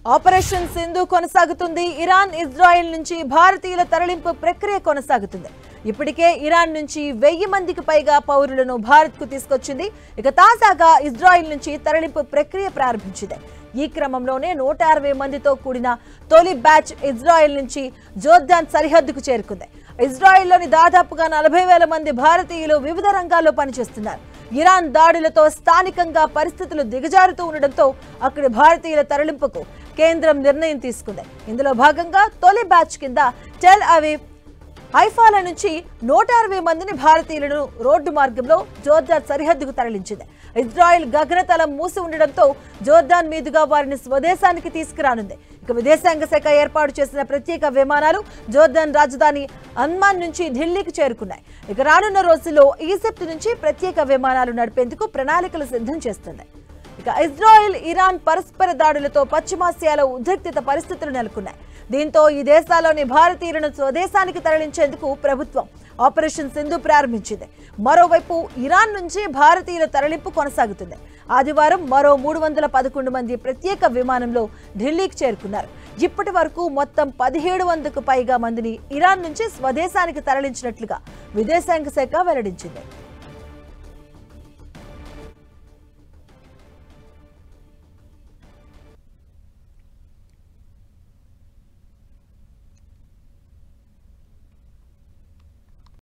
Operation Sindhu కొనసాగుతుంది. Iran Israel నుంచి భారతీయుల తరలింపు ప్రక్రియ కొనసాగుతుంది. ఇప్పటికే ఇరాన్ నుంచి 1000 మందికి పైగా పౌరులను భారత్కు తీసుకొచ్చింది. ఇక తాజాగా ఇజ్రాయెల్ నుంచి తరలింపు ప్రక్రియ ప్రారంభించింది. ఈ క్రమంలోనే 160 మందితో కూడిన తొలి బ్యాచ్ ఇజ్రాయెల్ నుంచి జోర్డాన్ సరిహద్దుకు చేరుకుంది. ఇజ్రాయెల్లోని దాదాపుగా 40,000 మంది భారతీయులు వివిధ రంగాల్లో పనిచేస్తున్నారు. ఇరాన్ దాడులతో స్థానికంగా పరిస్థితులు దిగజారుతూ ఉండడంతో అక్కడి భారతీయుల తరలింపుకు కేంద్రం నిర్ణయం తీసుకుంది. ఇందులో భాగంగా తొలి బ్యాచ్ కింద టెల్ అవీవ్, హైఫాల నుంచి 160 మందిని భారతీయులను రోడ్డు మార్గంలో జోర్డాన్ సరిహద్దుకు తరలించింది. ఇజ్రాయెల్ గగనతలం మూసి ఉండడంతో జోర్డాన్ మీదుగా వారిని స్వదేశానికి తీసుకురానుంది. ఇక విదేశాంగ శాఖ ఏర్పాటు చేసిన ప్రత్యేక విమానాలు జోర్డాన్ రాజధాని అమ్మాన్ నుంచి ఢిల్లీకి చేరుకున్నాయి. ఇక రానున్న రోజుల్లో ఈజిప్ట్ నుంచి ప్రత్యేక విమానాలు నడిపేందుకు ప్రణాళికలు సిద్ధం చేస్తుంది. ఇక ఇజ్రాయెల్ ఇరాన్ పరస్పర దాడులతో పశ్చిమాసియాలో ఉద్రిక్తత పరిస్థితులు నెలకొన్నాయి. దీంతో ఈ దేశాల్లోని భారతీయులను స్వదేశానికి తరలించేందుకు ప్రభుత్వం ఆపరేషన్ సింధు ప్రారంభించింది. మరోవైపు ఇరాన్ నుంచి భారతీయుల తరలింపు కొనసాగుతుంది. ఆదివారం మరో 311 మంది ప్రత్యేక విమానంలో ఢిల్లీకి చేరుకున్నారు. ఇప్పటి వరకు మొత్తం 1700కు పైగా మందిని ఇరాన్ నుంచి స్వదేశానికి తరలించినట్లుగా విదేశాంగ శాఖ వెల్లడించింది.